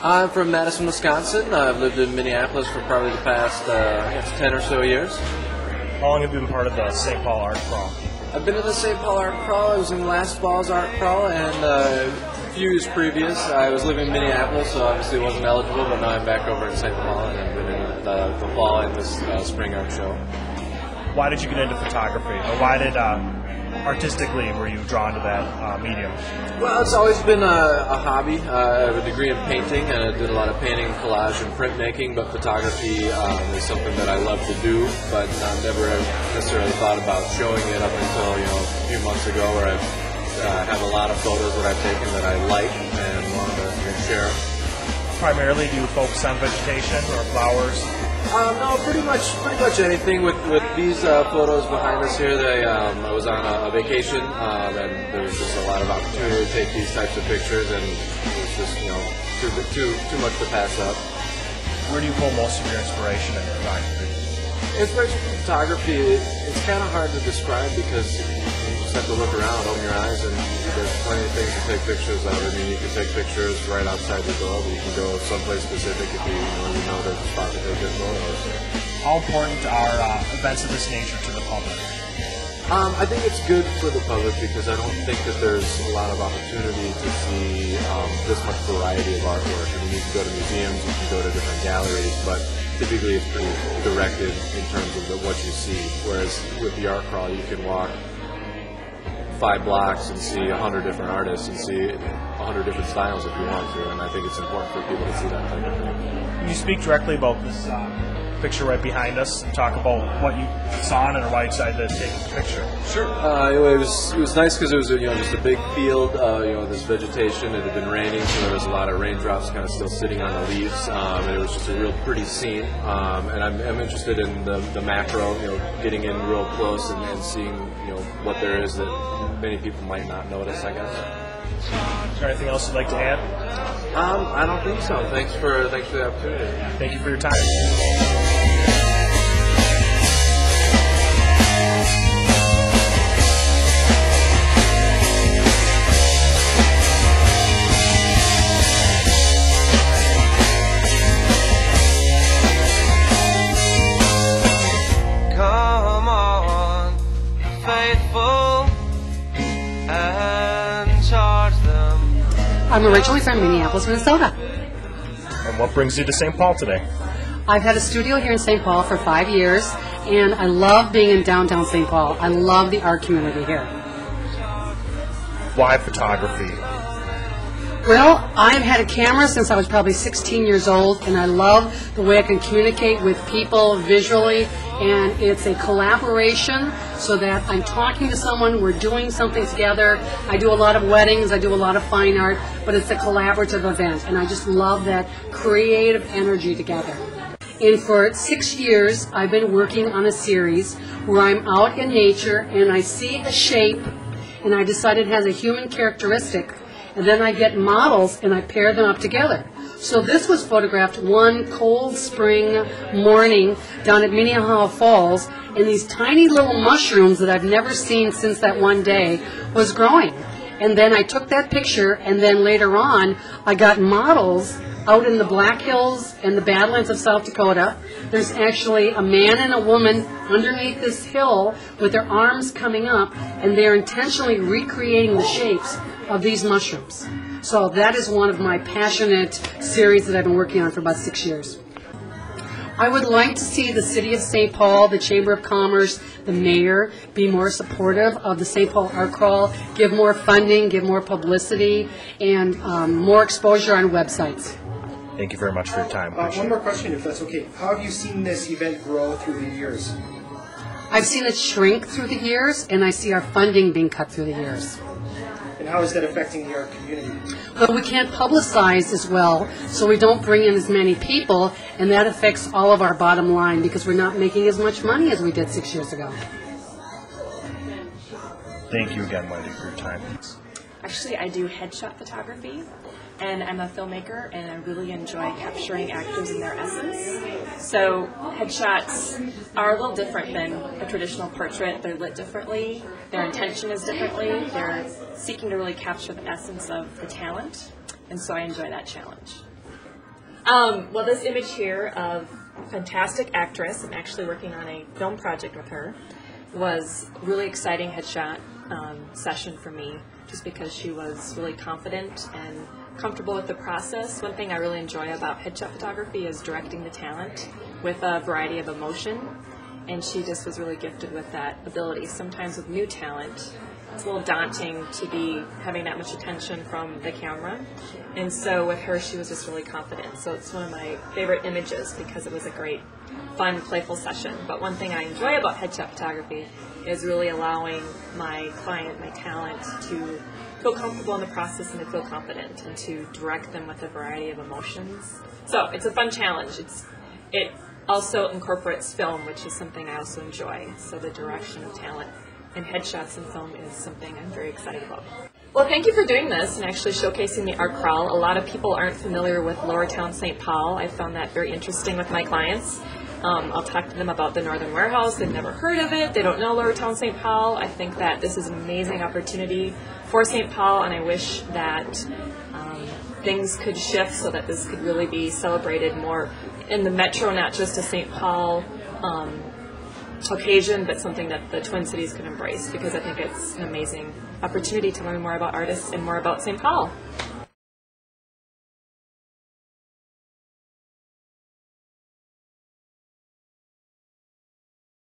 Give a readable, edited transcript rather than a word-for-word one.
I'm from Madison, Wisconsin. I've lived in Minneapolis for probably the past, 10 or so years. How long have you been part of the St. Paul Art Crawl? I've been in the St. Paul Art Crawl. I was in last fall's Art Crawl, and a few years previous, I was living in Minneapolis, so obviously wasn't eligible, but now I'm back over in St. Paul, and I've been in the fall and this spring art show. Why did you get into photography? Or why did, artistically, were you drawn to that medium? Well, it's always been a hobby. I have a degree in painting, and I did a lot of painting, collage, and printmaking, but photography is something that I love to do, but I've never necessarily thought about showing it up until, a few months ago, where I have a lot of photos that I've taken that I like and want to share. Primarily, do you focus on vegetation or flowers? No, pretty much anything. With these photos behind us here, I was on a vacation, and there was just a lot of opportunity to take these types of pictures, and it was just too much to pass up. Where do you pull most of your inspiration in photography? Inspiration from photography, it's kind of hard to describe because you just have to look around, open your eyes, and there's plenty of things to take pictures of. I mean, you can take pictures right outside your door, but you can go someplace specific if you know there's a spot to take good photos. How important are events of this nature to the public? I think it's good for the public because I don't think that there's a lot of opportunity to see this much variety of artwork. I mean, you can go to museums, you can go to different galleries, but typically it's pretty directed in terms of what you see. Whereas with the art crawl, you can walk 5 blocks and see 100 different artists and see 100 different styles if you want to, and I think it's important for people to see that type of thing. Can you speak directly about this picture right behind us and talk about what you saw on it or why you decided to take the picture? Sure. It was nice because it was just a big field, this vegetation. It had been raining, so there was a lot of raindrops kind of still sitting on the leaves, and it was just a real pretty scene. And I'm interested in the macro, getting in real close and seeing what there is that many people might not notice, I guess. Is there anything else you'd like to add? I don't think so. Thanks for the opportunity. Thank you for your time. Come on, faithful, and charge them. I'm originally from Minneapolis, Minnesota. And what brings you to St. Paul today? I've had a studio here in St. Paul for 5 years, and I love being in downtown St. Paul. I love the art community here. Why photography? Well, I've had a camera since I was probably 16 years old, and I love the way I can communicate with people visually, and it's a collaboration so that I'm talking to someone, we're doing something together. I do a lot of weddings, I do a lot of fine art, but it's a collaborative event, and I just love that creative energy together. And for 6 years, I've been working on a series where I'm out in nature and I see a shape and I decide it has a human characteristic, and then I get models and I pair them up together. So this was photographed one cold spring morning down at Minnehaha Falls, and these tiny little mushrooms that I've never seen since that one day was growing. And then I took that picture, and then later on I got models out in the Black Hills and the Badlands of South Dakota. There's actually a man and a woman underneath this hill with their arms coming up, and they're intentionally recreating the shapes of these mushrooms. So that is one of my passionate series that I've been working on for about 6 years. I would like to see the City of St. Paul, the Chamber of Commerce, the mayor be more supportive of the St. Paul Art Crawl, give more funding, give more publicity, and more exposure on websites. Thank you very much for your time. One more question, if that's okay. How have you seen this event grow through the years? I've seen it shrink through the years, and I see our funding being cut through the years. And how is that affecting the art community? Well, we can't publicize as well, so we don't bring in as many people, and that affects all of our bottom line because we're not making as much money as we did 6 years ago. Thank you again, Wendy, for your time. Actually, I do headshot photography, and I'm a filmmaker, and I really enjoy capturing actors in their essence. So headshots are a little different than a traditional portrait. They're lit differently. Their intention is differently. They're seeking to really capture the essence of the talent, and so I enjoy that challenge. Well, this image here of a fantastic actress, I'm actually working on a film project with her, was a really exciting headshot session for me, just because she was really confident and comfortable with the process. One thing I really enjoy about headshot photography is directing the talent with a variety of emotion, and she just was really gifted with that ability. Sometimes with new talent, it's a little daunting to be having that much attention from the camera, and so with her, she was just really confident. So it's one of my favorite images because it was a great, fun, playful session. But one thing I enjoy about headshot photography is really allowing my client, my talent, to feel comfortable in the process and to feel confident and to direct them with a variety of emotions. So it's a fun challenge. It also incorporates film, which is something I also enjoy. So the direction of talent and headshots in film is something I'm very excited about. Well, thank you for doing this and actually showcasing the art crawl. A lot of people aren't familiar with Lower Town St. Paul. I found that very interesting with my clients. I'll talk to them about the Northern Warehouse. They've never heard of it. They don't know Lower Town St. Paul. I think that this is an amazing opportunity for St. Paul, and I wish that things could shift so that this could really be celebrated more in the metro, not just a St. Paul occasion, but something that the Twin Cities could embrace, because I think it's an amazing opportunity to learn more about artists and more about St. Paul.